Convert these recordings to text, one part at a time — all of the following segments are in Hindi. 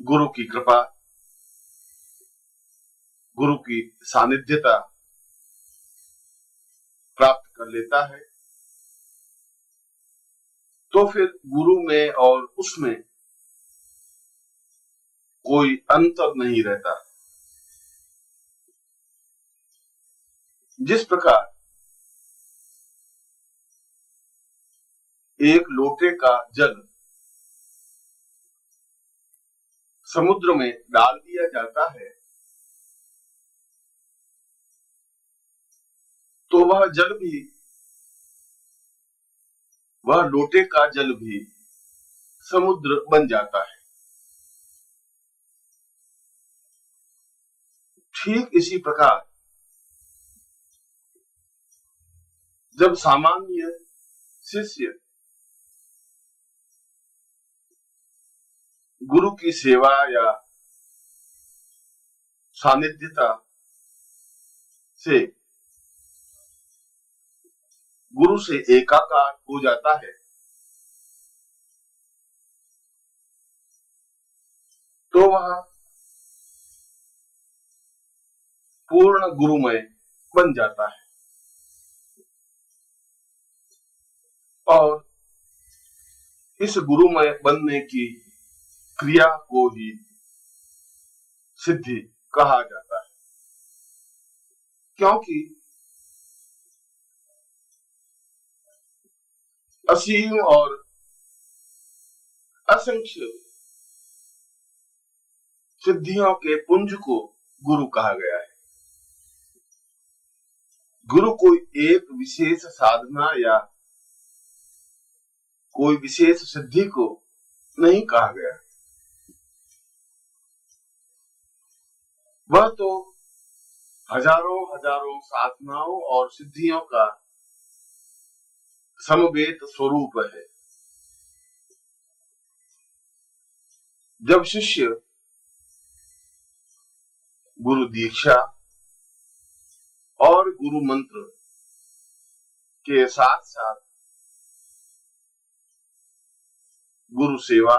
गुरु की कृपा, गुरु की सानिध्यता प्राप्त कर लेता है, तो फिर गुरु में और उसमें कोई अंतर नहीं रहता। जिस प्रकार एक लोटे का जल समुद्र में डाल दिया जाता है तो वह लोटे का जल भी समुद्र बन जाता है। ठीक इसी प्रकार जब सामान्य शिष्य गुरु की सेवा या सानिध्यता से गुरु से एकाकार हो जाता है, तो वह पूर्ण गुरुमय बन जाता है और इस गुरुमय बनने की क्रिया को ही सिद्धि कहा जाता है। क्योंकि असीम और असंख्य सिद्धियों के पुंज को गुरु कहा गया है। गुरु कोई एक विशेष साधना या कोई विशेष सिद्धि को नहीं कहा गया, वह तो हजारों हजारों साधनाओं और सिद्धियों का समवेत स्वरूप है। जब शिष्य गुरु दीक्षा और गुरु मंत्र के साथ साथ गुरु सेवा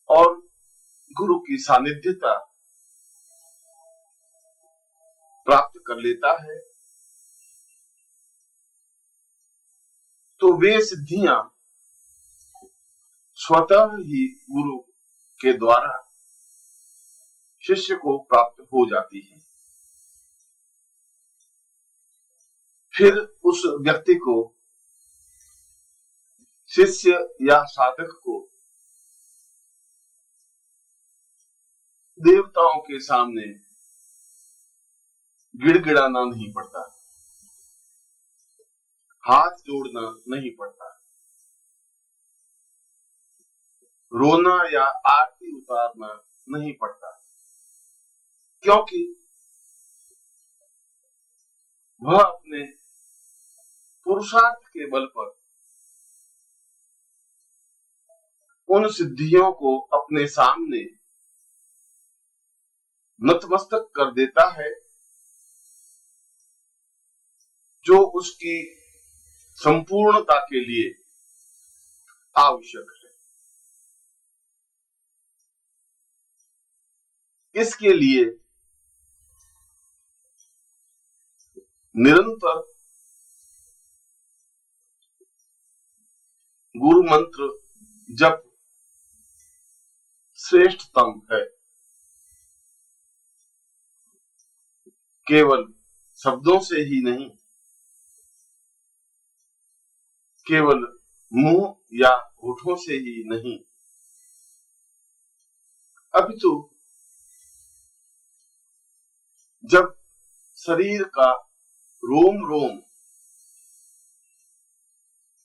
और गुरु की सानिध्यता प्राप्त कर लेता है, तो वे सिद्धियां स्वतः ही गुरु के द्वारा शिष्य को प्राप्त हो जाती है। फिर उस व्यक्ति को, शिष्य या साधक को देवताओं के सामने गिड़गिड़ाना नहीं पड़ता, हाथ जोड़ना नहीं पड़ता, रोना या आरती उतारना नहीं पड़ता, क्योंकि वह अपने पुरुषार्थ के बल पर उन सिद्धियों को अपने सामने नतमस्तक कर देता है जो उसकी संपूर्णता के लिए आवश्यक है। इसके लिए निरंतर गुरु मंत्र जप श्रेष्ठतम है। केवल शब्दों से ही नहीं, केवल मुंह या होठों से ही नहीं, अपितु जब शरीर का रोम रोम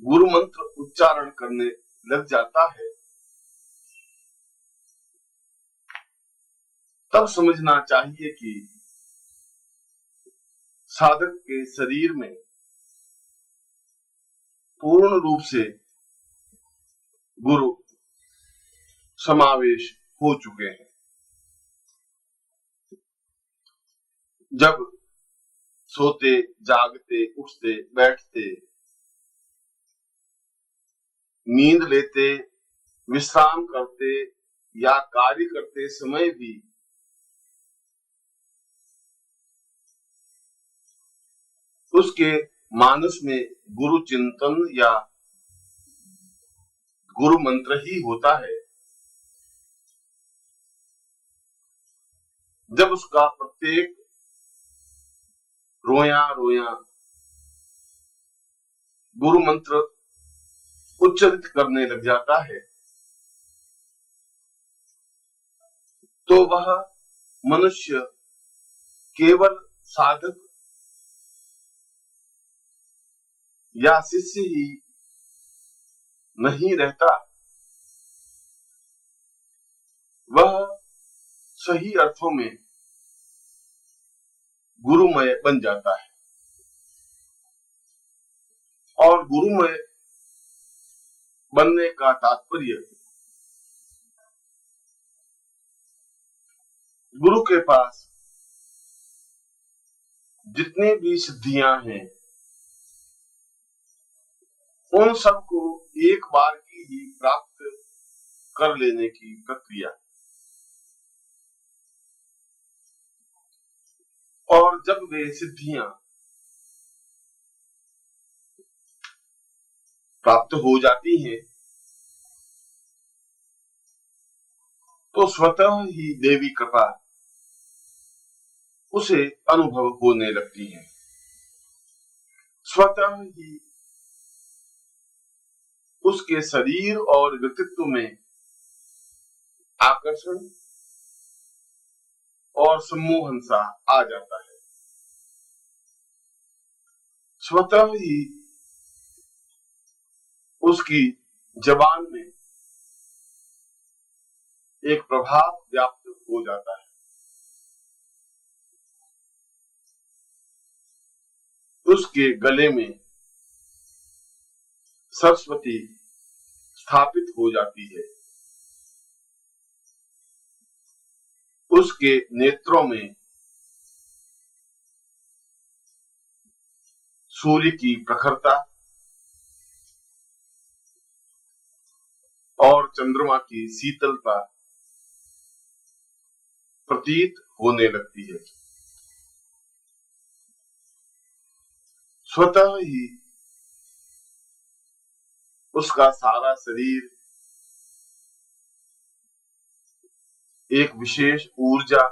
गुरु मंत्र उच्चारण करने लग जाता है, तब समझना चाहिए कि साधक के शरीर में पूर्ण रूप से गुरु समावेश हो चुके हैं। जब सोते, जागते, उठते, बैठते, नींद लेते, विश्राम करते या कार्य करते समय भी उसके मानस में गुरु चिंतन या गुरु मंत्र ही होता है। जब उसका प्रत्येक रोया रोया गुरु मंत्र उच्चारित करने लग जाता है तो वह मनुष्य केवल साधक या शिष्य ही नहीं रहता, वह सही अर्थों में गुरुमय बन जाता है। और गुरुमय बनने का तात्पर्य गुरु के पास जितनी भी सिद्धियां हैं उन सबको एक बार की ही प्राप्त कर लेने की प्रक्रिया। और जब वे सिद्धियां प्राप्त हो जाती हैं तो स्वतः ही देवी कृपा उसे अनुभव होने लगती है। स्वतः ही उसके शरीर और व्यक्तित्व में आकर्षण और सम्मोहन सा आ जाता है। स्वतः ही उसकी जबान में एक प्रभाव व्याप्त हो जाता है। उसके गले में सरस्वती स्थापित हो जाती है। उसके नेत्रों में सूर्य की प्रखरता और चंद्रमा की शीतलता प्रतीत होने लगती है। स्वतः ही उसका सारा शरीर एक विशेष ऊर्जा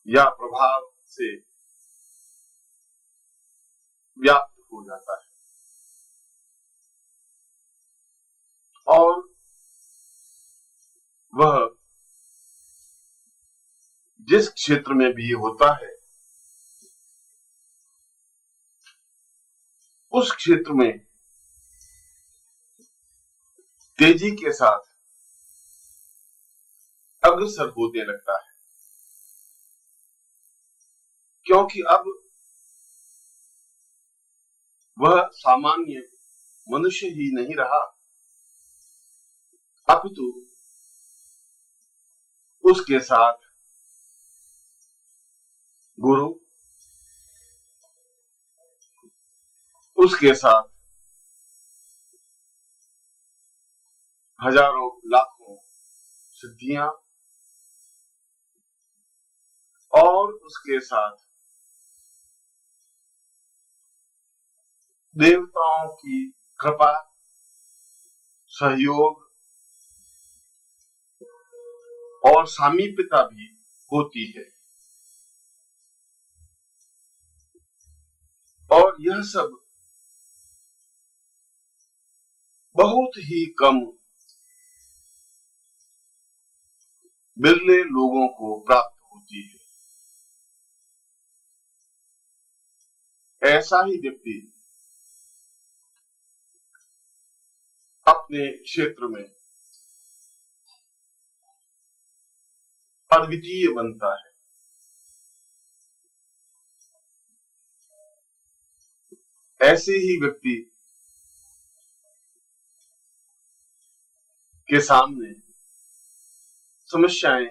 या प्रभाव से व्याप्त हो जाता है। और वह जिस क्षेत्र में भी होता है उस क्षेत्र में तेजी के साथ अग्रसर होने लगता है, क्योंकि अब वह सामान्य मनुष्य ही नहीं रहा, अपितु उसके साथ गुरु, उसके साथ हजारों लाखों सिद्धियां और उसके साथ देवताओं की कृपा, सहयोग और सामीप्यता भी होती है। और यह सब बहुत ही कम बिरले लोगों को प्राप्त होती है। ऐसा ही व्यक्ति अपने क्षेत्र में अद्वितीय बनता है। ऐसे ही व्यक्ति के सामने समस्याएं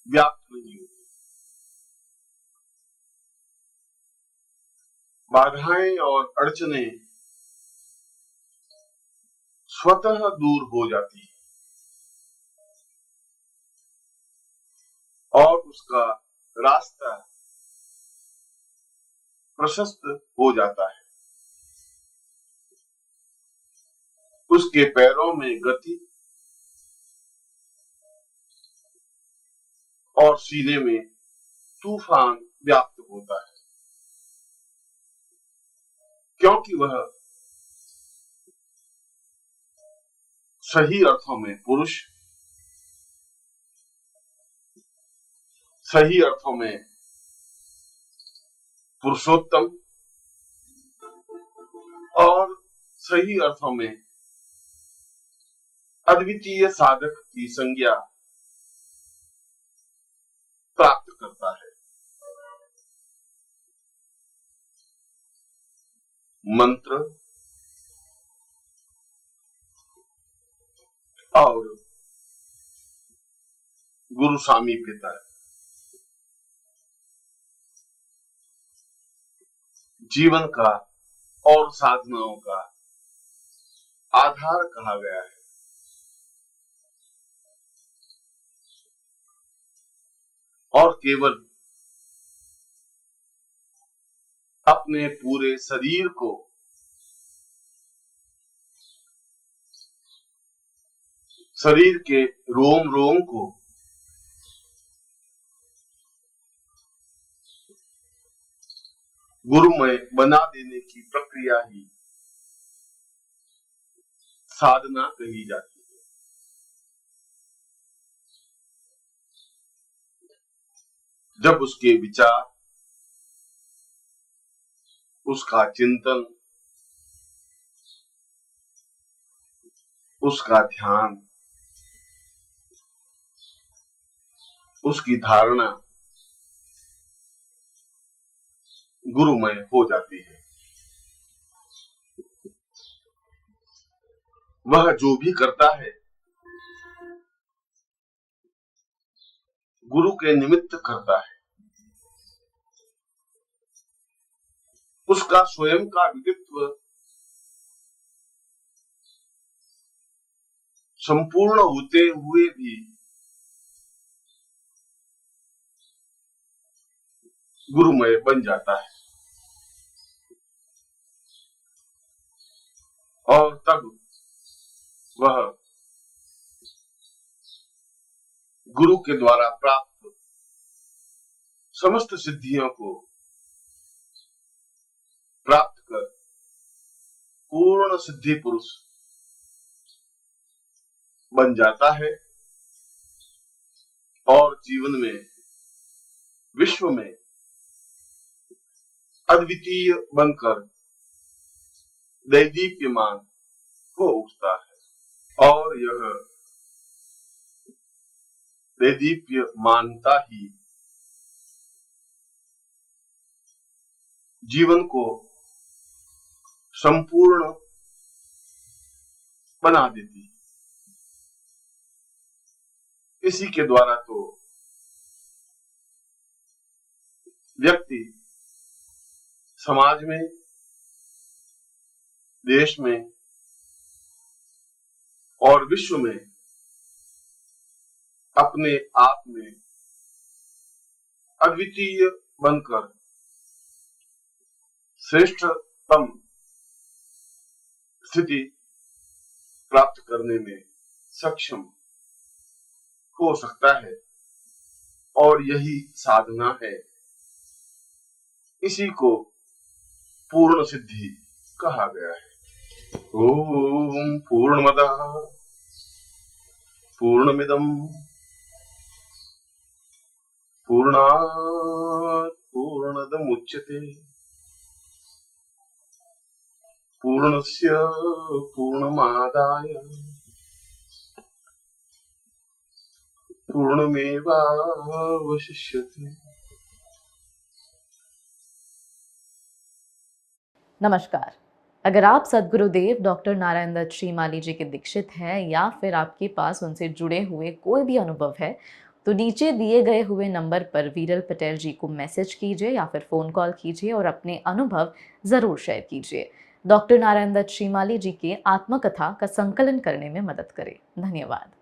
व्याप्त नहीं होती, बाधाएं और अड़चने स्वतः दूर हो जाती है और उसका रास्ता प्रशस्त हो जाता है। उसके पैरों में गति और सीने में तूफान व्याप्त होता है, क्योंकि वह सही अर्थों में पुरुष, सही अर्थों में पुरुषोत्तम और सही अर्थों में अद्वितीय साधक की संज्ञा प्राप्त करता है। मंत्र और गुरु सामीप्यता जीवन का और साधनाओं का आधार कहा गया है। और केवल अपने पूरे शरीर को शरीर के रोम रोम को गुरुमय बना देने की प्रक्रिया ही साधना कही जाती है। जब उसके विचार, उसका चिंतन, उसका ध्यान, उसकी धारणा गुरुमय हो जाती है, वह जो भी करता है गुरु के निमित्त करता है। उसका स्वयं का व्यक्तित्व संपूर्ण होते हुए भी गुरुमय बन जाता है और तब वह गुरु के द्वारा प्राप्त समस्त सिद्धियों को प्राप्त कर पूर्ण सिद्धि पुरुष बन जाता है और जीवन में, विश्व में अद्वितीय बनकर दैदीप्यमान हो उठता है। और यह दैदीप्यमानता ही जीवन को संपूर्ण बना देती है। इसी के द्वारा तो व्यक्ति समाज में, देश में और विश्व में अपने आप में अद्वितीय बनकर श्रेष्ठतम स्थिति प्राप्त करने में सक्षम हो सकता है और यही साधना है। इसी को पूर्ण सिद्धि कहा गया है। ओम पूर्णमदः पूर्णमिदं पूर्णात् पूर्णमुदच्यते पूर्णस्य पूर्णमादाय पूर्णमेवावशिष्यते। नमस्कार। अगर आप सद्गुरुदेव डॉक्टर नारायण दत्त श्रीमाली जी के दीक्षित हैं या फिर आपके पास उनसे जुड़े हुए कोई भी अनुभव है तो नीचे दिए गए हुए नंबर पर वीरल पटेल जी को मैसेज कीजिए या फिर फ़ोन कॉल कीजिए और अपने अनुभव ज़रूर शेयर कीजिए। डॉक्टर नारायण दत्त श्रीमाली जी के आत्मकथा का संकलन करने में मदद करें। धन्यवाद।